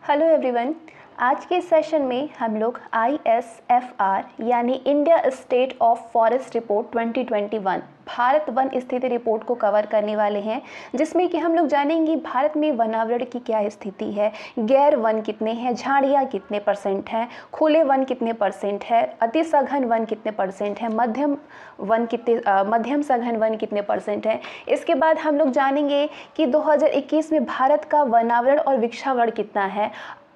Hello everyone. आज के session में हम लोग ISFR यानी India state of forest report 2021 Bharat one स्थिति रिपोर्ट को कवर करने वाले हैं, जिसमें कि हम लोग जानेंगे भारत में वनावरण की क्या स्थिति है, गैर वन कितने हैं, झाड़ियाँ कितने परसेंट हैं, खुले वन कितने परसेंट है, अति सघन वन कितने परसेंट है, मध्यम सघन वन कितने परसेंट है। इसके बाद हम लोग जानेंगे कि 2021 में भारत का वनावरण और वृक्षावरण कितना है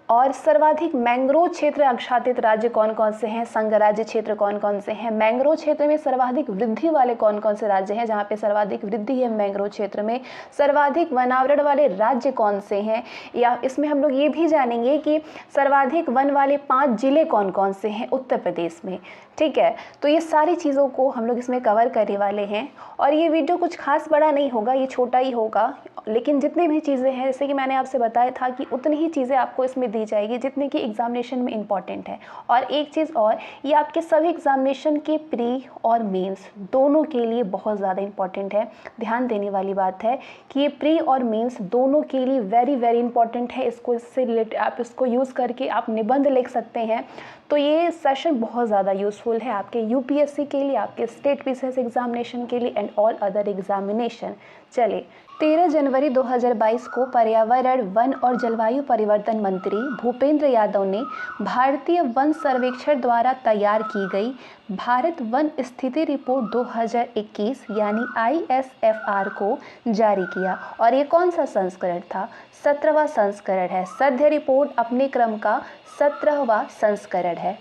और सर्वाधिक मैंग्रोव क्षेत्र आच्छादित राज्य कौन कौन से हैं, संघ राज्य क्षेत्र कौन कौन से हैं, मैंग्रोव क्षेत्र में सर्वाधिक वृद्धि वाले कौन कौन से राज्य हैं, जहां पे सर्वाधिक वृद्धि है मैंग्रोव क्षेत्र में, सर्वाधिक वनावरण वाले राज्य कौन से हैं, या इसमें हम लोग ये भी जानेंगे कि सर्वाधिक वन वाले 5 जिले कौन कौन से हैं उत्तर प्रदेश में। ठीक है, तो ये सारी चीज़ों को हम लोग इसमें कवर करने वाले हैं और ये वीडियो कुछ खास बड़ा नहीं होगा, ये छोटा ही होगा, लेकिन जितनी भी चीज़ें हैं जैसे कि मैंने आपसे बताया था कि उतनी ही चीज़ें आपको इसमें दी जाएगी जितने की एग्जामिनेशन में इम्पॉर्टेंट है। और एक चीज़ और, ये आपके सभी एग्जामिनेशन के प्री और मेंस दोनों के लिए बहुत ज़्यादा इम्पॉर्टेंट है। ध्यान देने वाली बात है कि ये प्री और मेंस दोनों के लिए वेरी वेरी इंपॉर्टेंट है। इससे रिलेटेड आप इसको यूज़ करके आप निबंध लिख सकते हैं। तो ये सेशन बहुत ज़्यादा यूज़फुल है आपके यूपीएससी के लिए, आपके स्टेट पीसीएस एग्जामिनेशन के लिए एंड ऑल अदर एग्जामिनेशन। चलिए, 13 जनवरी 2022 को पर्यावरण, वन और जलवायु परिवर्तन मंत्री भूपेंद्र यादव ने भारतीय वन सर्वेक्षण द्वारा तैयार की गई भारत वन स्थिति रिपोर्ट 2021 यानी ISFR को जारी किया। और ये कौन सा संस्करण था? 17वां संस्करण है। सद्य रिपोर्ट अपने क्रम का 17वां संस्करण है।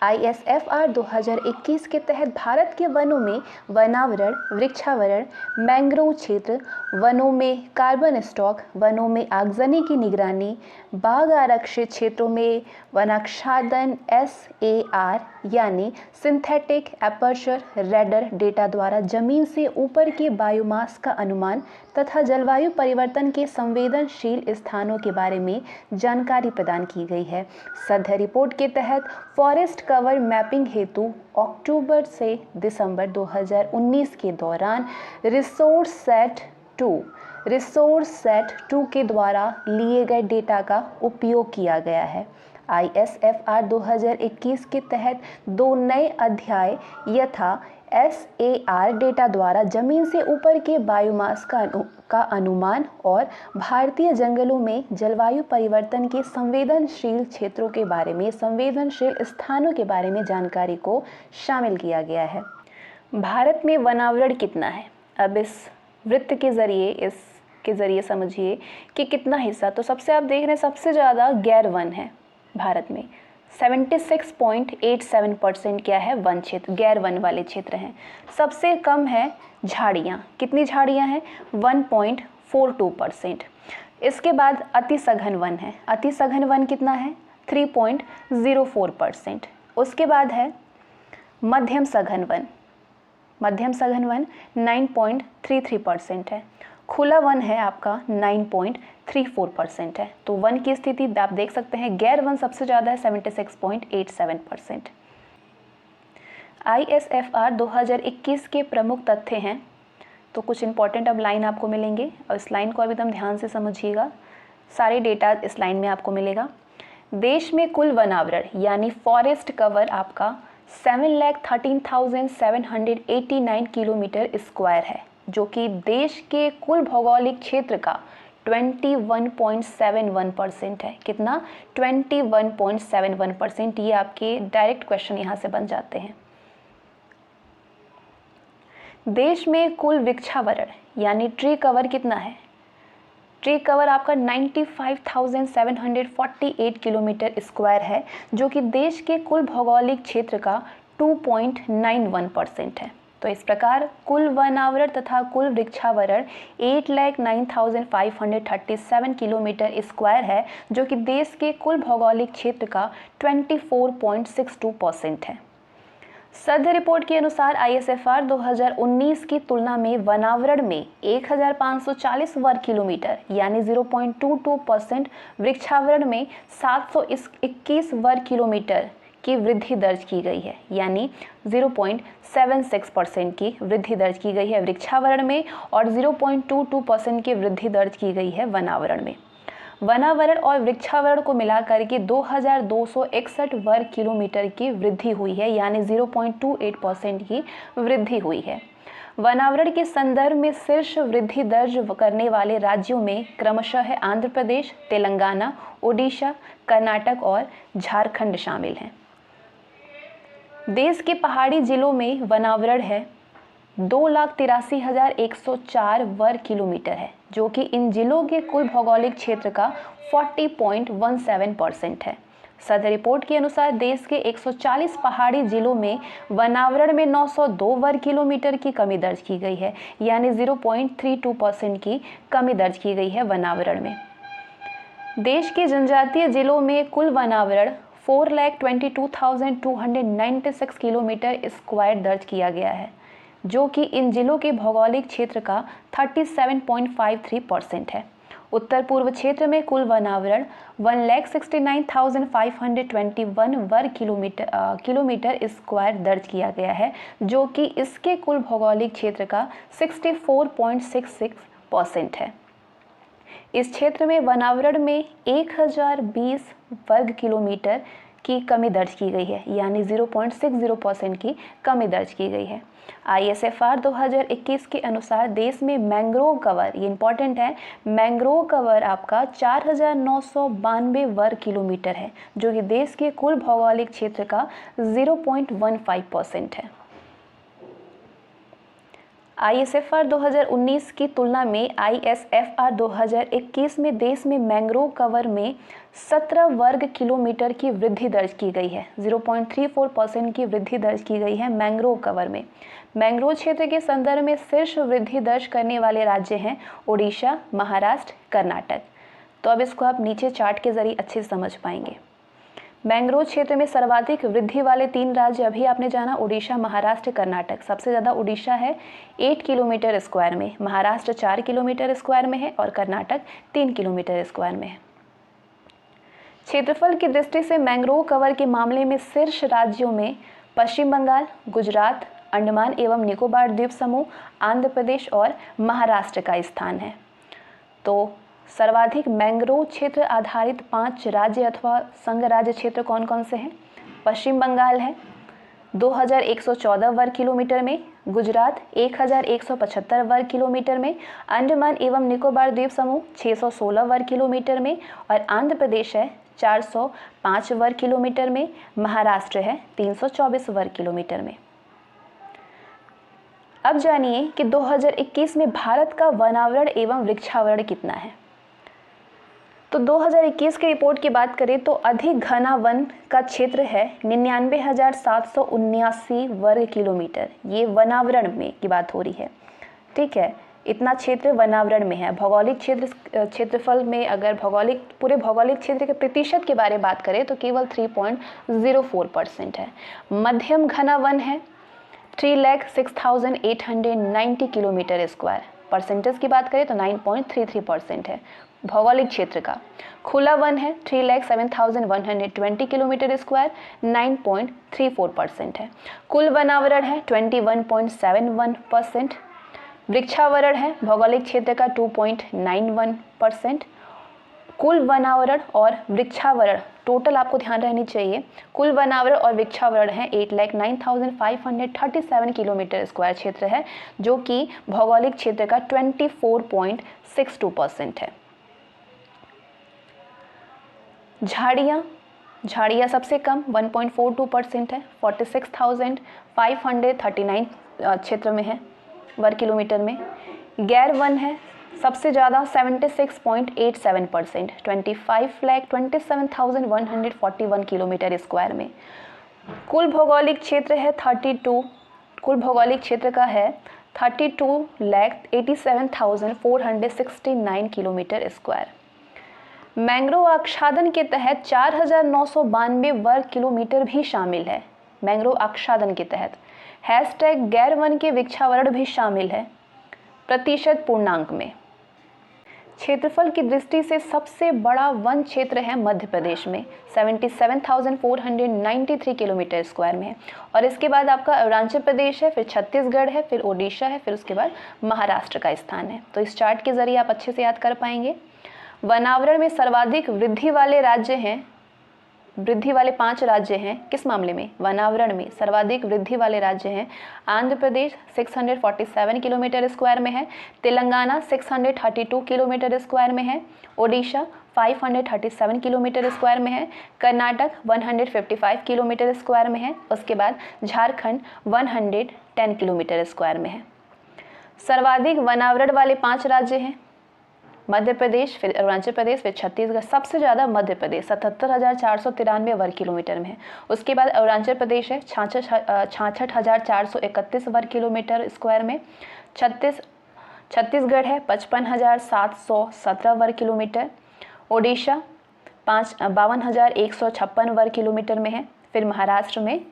ISFR 2021 के तहत भारत के वनों में वनावरण, वृक्षावरण, मैंग्रोव क्षेत्र, वनों में कार्बन स्टॉक, वनों में आगजनी की निगरानी, बाघ आरक्षित क्षेत्रों में वनाच्छादन SAR यानी सिंथेटिक एपर्चर रेडर डेटा द्वारा जमीन से ऊपर के बायोमास का अनुमान तथा जलवायु परिवर्तन के संवेदनशील स्थानों के बारे में जानकारी प्रदान की गई है। सदर रिपोर्ट के तहत फॉरेस्ट कवर मैपिंग हेतु अक्टूबर से दिसंबर 2019 के दौरान रिसोर्स सेट 2 के द्वारा लिए गए डेटा का उपयोग किया गया है। ISFR 2021 के तहत 2 नए अध्याय यथा SAR डेटा द्वारा जमीन से ऊपर के बायोमास का अनुमान और भारतीय जंगलों में जलवायु परिवर्तन के संवेदनशील क्षेत्रों के बारे में, संवेदनशील स्थानों के बारे में जानकारी को शामिल किया गया है। भारत में वनावरण कितना है? अब इस वृत्त के जरिए समझिए कि कितना हिस्सा। तो सबसे आप देख रहे हैं सबसे ज़्यादा गैर वन है भारत में, 76.87% क्या है? वन क्षेत्र, गैर वन वाले क्षेत्र हैं। सबसे कम है झाड़ियाँ। कितनी झाड़ियाँ हैं? 1.42%। इसके बाद अति सघन वन है। अति सघन वन कितना है? 3.04%। उसके बाद है मध्यम सघन वन। मध्यम सघन वन 9.33% है। खुला वन है आपका 9.34% है। तो वन की स्थिति आप देख सकते हैं, गैर वन सबसे ज़्यादा है 76.87%। ISFR 2021 के प्रमुख तथ्य हैं। तो कुछ इंपॉर्टेंट अब लाइन आपको मिलेंगे और इस लाइन को अभी एकदम ध्यान से समझिएगा। सारे डेटा इस लाइन में आपको मिलेगा। देश में कुल वनावरण यानी फॉरेस्ट कवर आपका 7,13,789 किलोमीटर स्क्वायर है, जो कि देश के कुल भौगोलिक क्षेत्र का 21.71% है। कितना? 21.71%। ये आपके डायरेक्ट क्वेश्चन यहाँ से बन जाते हैं। देश में कुल वृक्षावरण यानी ट्री कवर कितना है? ट्री कवर आपका 95,748 किलोमीटर स्क्वायर है, जो कि देश के कुल भौगोलिक क्षेत्र का 2.91% है। तो इस प्रकार कुल वनावरण तथा कुल वृक्षावरण 8,09,537 किलोमीटर स्क्वायर है, जो कि देश के कुल भौगोलिक क्षेत्र का 24.62% है। सद्य रिपोर्ट के अनुसार ISFR 2019 की तुलना में वनावरण में 1,540 वर्ग किलोमीटर यानी 0.22%, वृक्षावरण में 721 वर्ग किलोमीटर की वृद्धि दर्ज की गई है, यानी 0.76% की वृद्धि दर्ज की गई है वृक्षावरण में और 0.22% की वृद्धि दर्ज की गई है वनावरण में। वनावरण और वृक्षावरण को मिलाकर के 2261 वर्ग किलोमीटर की वृद्धि हुई है, यानी 0.28% की वृद्धि हुई है। वनावरण के संदर्भ में शीर्ष वृद्धि दर्ज करने वाले राज्यों में क्रमशः है आंध्र प्रदेश, तेलंगाना, ओडिशा, कर्नाटक और झारखंड शामिल हैं। देश के पहाड़ी जिलों में वनावरण है 2,83,104 वर्ग किलोमीटर है, जो कि इन जिलों के कुल भौगोलिक क्षेत्र का 40.17% है। सदर रिपोर्ट के अनुसार देश के 140 पहाड़ी जिलों में वनावरण में 902 वर्ग किलोमीटर की कमी दर्ज की गई है, यानी 0.32% की कमी दर्ज की गई है वनावरण में। देश के जनजातीय जिलों में कुल वनावरण 4,22,296 किलोमीटर स्क्वायर दर्ज किया गया है, जो कि इन जिलों के भौगोलिक क्षेत्र का 37.53% है। उत्तर पूर्व क्षेत्र में कुल वनावरण 1,69,521 वर्ग किलोमीटर स्क्वायर दर्ज किया गया है, जो कि इसके कुल भौगोलिक क्षेत्र का 64.66% है। इस क्षेत्र में वनावरण में 1020 वर्ग किलोमीटर की कमी दर्ज की गई है, यानी 0.60% की कमी दर्ज की गई है। ISFR 2021 के अनुसार देश में मैंग्रोव कवर, ये इंपॉर्टेंट है, मैंग्रोव कवर आपका 4,992 वर्ग किलोमीटर है, जो कि देश के कुल भौगोलिक क्षेत्र का 0.15% है। ISFR 2019 की तुलना में ISFR 2021 में देश में मैंग्रोव कवर में 17 वर्ग किलोमीटर की वृद्धि दर्ज की गई है, 0.34% की वृद्धि दर्ज की गई है मैंग्रोव कवर में। मैंग्रोव क्षेत्र के संदर्भ में शीर्ष वृद्धि दर्ज करने वाले राज्य हैं ओडिशा, महाराष्ट्र, कर्नाटक। तो अब इसको आप नीचे चार्ट के जरिए अच्छे से समझ पाएंगे। मैंग्रोव क्षेत्र में सर्वाधिक वृद्धि वाले 3 राज्य अभी आपने जाना, ओडिशा, महाराष्ट्र, कर्नाटक। सबसे ज़्यादा ओडिशा है 8 किलोमीटर स्क्वायर में, महाराष्ट्र 4 किलोमीटर स्क्वायर में है और कर्नाटक 3 किलोमीटर स्क्वायर में है। क्षेत्रफल की दृष्टि से मैंग्रोव कवर के मामले में शीर्ष राज्यों में पश्चिम बंगाल, गुजरात, अंडमान एवं निकोबार द्वीप समूह, आंध्र प्रदेश और महाराष्ट्र का स्थान है। तो सर्वाधिक मैंग्रोव क्षेत्र आधारित 5 राज्य अथवा संघ राज्य क्षेत्र कौन कौन से हैं? पश्चिम बंगाल है 2,114 वर्ग किलोमीटर में, गुजरात 1,175 वर्ग किलोमीटर में, अंडमान एवं निकोबार द्वीप समूह 616 वर्ग किलोमीटर में और आंध्र प्रदेश है 405 वर्ग किलोमीटर में, महाराष्ट्र है 324 वर्ग किलोमीटर में। अब जानिए कि 2021 में भारत का वनावरण एवं वृक्षावरण कितना है। तो 2021 की रिपोर्ट की बात करें तो अधिक घना वन का क्षेत्र है 99,779 वर्ग किलोमीटर। ये वनावरण में की बात हो रही है, ठीक है, इतना क्षेत्र वनावरण में है। भौगोलिक क्षेत्रफल में अगर पूरे भौगोलिक क्षेत्र के प्रतिशत के बारे में बात करें तो केवल 3.04% है। मध्यम घना वन है 3,06,890 किलोमीटर स्क्वायर। परसेंटेज की बात करें तो 9.33% है भौगोलिक क्षेत्र का। खुला वन है 3,07,120 किलोमीटर स्क्वायर, 9.34% है। कुल वनावरण है 21.71%। वृक्षावरण है भौगोलिक क्षेत्र का 2.91%। कुल वनावरण और वृक्षावरण टोटल आपको ध्यान रहनी चाहिए, कुल वनावरण और वृक्षावरण है 8,09,537 किलोमीटर स्क्वायर क्षेत्र है, जो कि भौगोलिक क्षेत्र का 24.62% है। झाड़ियाँ सबसे कम 1.42% है, 46,539 क्षेत्र में है वर्ग किलोमीटर में। गैर वन है सबसे ज़्यादा 76.87%, 25,27,141 किलोमीटर स्क्वायर में। कुल भौगोलिक क्षेत्र है 32,87,469 किलोमीटर स्क्वायर। मैंग्रोव आच्छादन के तहत 4,992 वर्ग किलोमीटर भी शामिल है। मैंग्रोव आच्छादन के तहत गैर वन के वृक्षावरण भी शामिल है प्रतिशत पूर्णांक में। क्षेत्रफल की दृष्टि से सबसे बड़ा वन क्षेत्र है मध्य प्रदेश में 77,493 किलोमीटर स्क्वायर में है और इसके बाद आपका अरुणाचल प्रदेश है, फिर छत्तीसगढ़ है, फिर ओडिशा है, फिर उसके बाद महाराष्ट्र का स्थान है। तो इस चार्ट के जरिए आप अच्छे से याद कर पाएंगे। वनावरण में सर्वाधिक वृद्धि वाले राज्य हैं, वृद्धि वाले 5 राज्य हैं किस मामले में? वनावरण में सर्वाधिक वृद्धि वाले राज्य हैं आंध्र प्रदेश 647 किलोमीटर स्क्वायर में है, तेलंगाना 632 किलोमीटर स्क्वायर में है, ओडिशा 537 किलोमीटर स्क्वायर में है, कर्नाटक 155 किलोमीटर स्क्वायर में है, उसके बाद झारखंड 110 किलोमीटर स्क्वायर में है। सर्वाधिक वनावरण वाले 5 राज्य हैं मध्य प्रदेश, फिर अरुणाचल प्रदेश, फिर छत्तीसगढ़। सबसे ज़्यादा मध्य प्रदेश 77,493 वर्ग किलोमीटर में है। उसके बाद अरुणाचल प्रदेश है 66,431 वर्ग किलोमीटर स्क्वायर में। छत्तीसगढ़ है 55,717 वर्ग किलोमीटर। ओडिशा 52,156 वर्ग किलोमीटर में है। फिर महाराष्ट्र में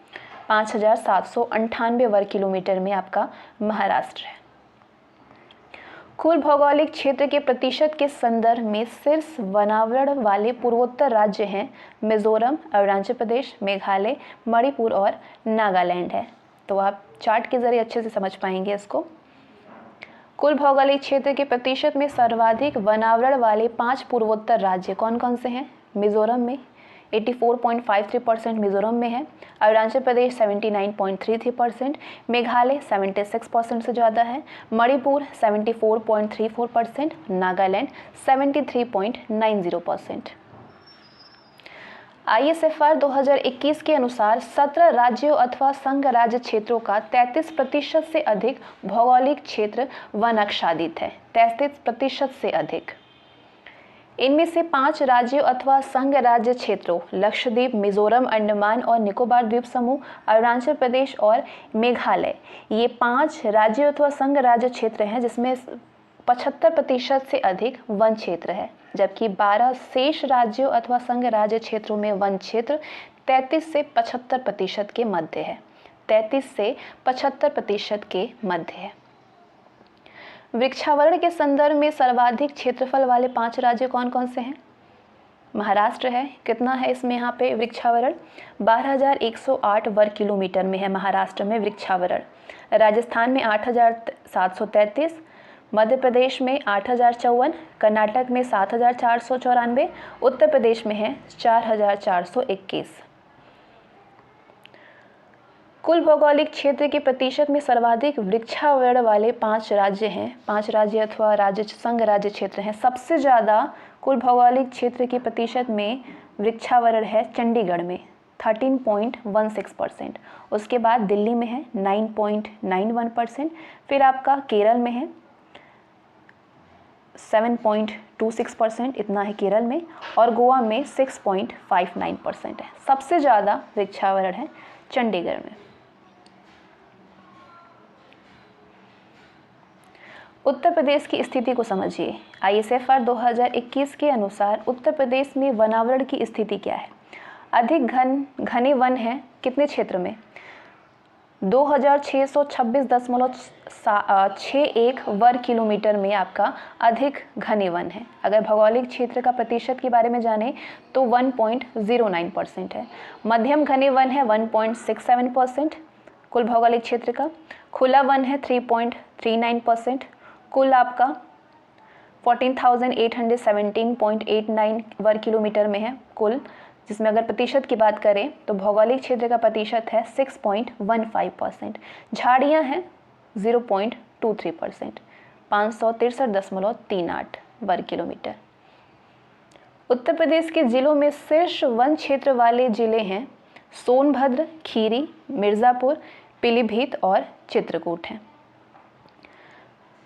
5,798 वर्ग किलोमीटर में आपका महाराष्ट्र है। कुल भौगोलिक क्षेत्र के प्रतिशत के संदर्भ में शीर्ष वनावरण वाले पूर्वोत्तर राज्य हैं मिजोरम, अरुणाचल प्रदेश, मेघालय, मणिपुर और नागालैंड है। तो आप चार्ट के जरिए अच्छे से समझ पाएंगे इसको। कुल भौगोलिक क्षेत्र के प्रतिशत में सर्वाधिक वनावरण वाले 5 पूर्वोत्तर राज्य कौन कौन से हैं? मिजोरम में 84.53% मिजोरम में है, अरुणाचल प्रदेश 79.33%, मेघालय 76% से ज़्यादा है, मणिपुर 74.34%, नागालैंड 73.90%। ISFR 2021 के अनुसार 17 राज्यों अथवा संघ राज्य क्षेत्रों का 33% से अधिक भौगोलिक क्षेत्र वन आच्छादित है। 33% से अधिक। इनमें से 5 राज्यों अथवा संघ राज्य क्षेत्रों लक्षद्वीप, मिजोरम, अंडमान और निकोबार द्वीप समूह, अरुणाचल प्रदेश और मेघालय, ये 5 राज्यों अथवा संघ राज्य क्षेत्र हैं जिसमें 75% से अधिक वन क्षेत्र है, जबकि 12 शेष राज्यों अथवा संघ राज्य क्षेत्रों में वन क्षेत्र 33 से 75% के मध्य है। 33 से 75% के मध्य है। वृक्षावरण के संदर्भ में सर्वाधिक क्षेत्रफल वाले 5 राज्य कौन कौन से हैं? महाराष्ट्र है। कितना है इसमें? यहाँ पे वृक्षावरण 12,108 वर्ग किलोमीटर में है महाराष्ट्र में वृक्षावरण। राजस्थान में 8,733, मध्य प्रदेश में 8,054, कर्नाटक में 7,494, उत्तर प्रदेश में है 4,421। कुल भौगोलिक क्षेत्र के प्रतिशत में सर्वाधिक वृक्षावरण वाले 5 राज्य हैं, 5 राज्य अथवा राज्य संघ राज्य क्षेत्र हैं। सबसे ज़्यादा कुल भौगोलिक क्षेत्र के प्रतिशत में वृक्षावरण है चंडीगढ़ में 13.16%, उसके बाद दिल्ली में है 9.91%, फिर आपका केरल में है 7.26%, इतना है केरल में, और गोवा में 6.59% है। सबसे ज़्यादा वृक्षावरण है चंडीगढ़ में। उत्तर प्रदेश की स्थिति को समझिए। ISFR 2021 के अनुसार उत्तर प्रदेश में वनावरण की स्थिति क्या है? अधिक घने वन हैं कितने क्षेत्र में? 2,626.61 वर्ग किलोमीटर में आपका अधिक घने वन है। अगर भौगोलिक क्षेत्र का प्रतिशत के बारे में जाने तो 1.09% है। मध्यम घने वन है 1.67% कुल भौगोलिक क्षेत्र का। खुला वन है 3.39%, कुल आपका 14,817.89 वर्ग किलोमीटर में है कुल, जिसमें अगर प्रतिशत की बात करें तो भौगोलिक क्षेत्र का प्रतिशत है 6.15%। झाड़ियाँ हैं 0.23%, 563.38 वर्ग किलोमीटर। उत्तर प्रदेश के जिलों में शीर्ष वन क्षेत्र वाले जिले हैं सोनभद्र, खीरी, मिर्ज़ापुर, पीलीभीत और चित्रकूट हैं।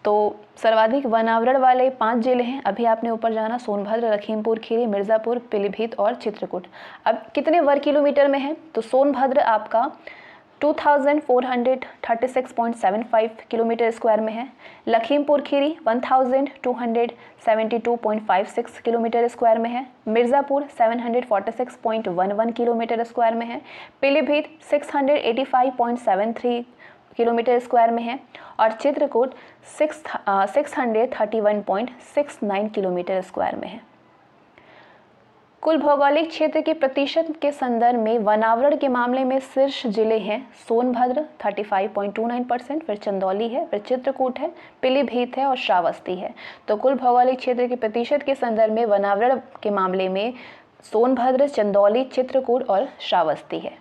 तो सर्वाधिक वनावरण वाले 5 जिले हैं। अभी आपने ऊपर जाना, सोनभद्र, लखीमपुर खीरी, मिर्ज़ापुर, पीलीभीत और चित्रकूट। अब कितने वर्ग किलोमीटर में है? तो सोनभद्र आपका 2,436.75 किलोमीटर स्क्वायर में है। लखीमपुर खीरी 1,272.56 किलोमीटर स्क्वायर में है। मिर्ज़ापुर 746.11 किलोमीटर स्क्वायर में है। पीलीभीत 685.73 किलोमीटर स्क्वायर में है और चित्रकूट 631.69 किलोमीटर स्क्वायर में है। कुल भौगोलिक क्षेत्र के प्रतिशत के संदर्भ में वनावरण के मामले में शीर्ष जिले हैं सोनभद्र 35.29%, फिर चंदौली है, फिर चित्रकूट है, पीलीभीत है और श्रावस्ती है। तो कुल भौगोलिक क्षेत्र के प्रतिशत के संदर्भ में वनावरण के मामले में सोनभद्र, चंदौली, चित्रकूट और श्रावस्ती है।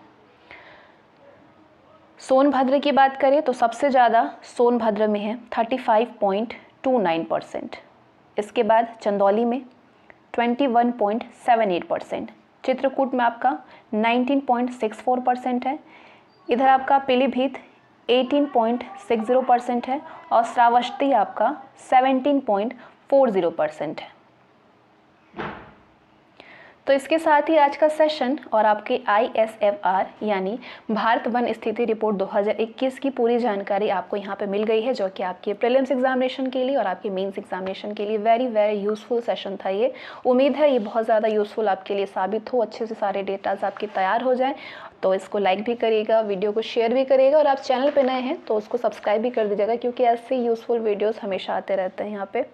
सोनभद्र की बात करें तो सबसे ज़्यादा सोनभद्र में है 35.29%। इसके बाद चंदौली में 21.78%, चित्रकूट में आपका 19.64% है, इधर आपका पीलीभीत 18.60% है और श्रावस्ती आपका 17.40% है। तो इसके साथ ही आज का सेशन और आपके ISFR यानी भारत वन स्थिति रिपोर्ट 2021 की पूरी जानकारी आपको यहाँ पे मिल गई है, जो कि आपके प्रीलिम्स एग्जामिनेशन के लिए और आपके मेंस एग्जामिनेशन के लिए वेरी यूज़फुल सेशन था। ये उम्मीद है ये बहुत ज़्यादा यूज़फुल आपके लिए साबित हो, अच्छे से सारे डेटाज आपके तैयार हो जाएँ। तो इसको लाइक भी करिएगा, वीडियो को शेयर भी करिएगा और आप चैनल पर नए हैं तो उसको सब्सक्राइब भी कर दीजिएगा, क्योंकि ऐसे यूज़फुल वीडियोज़ हमेशा आते रहते हैं यहाँ पर।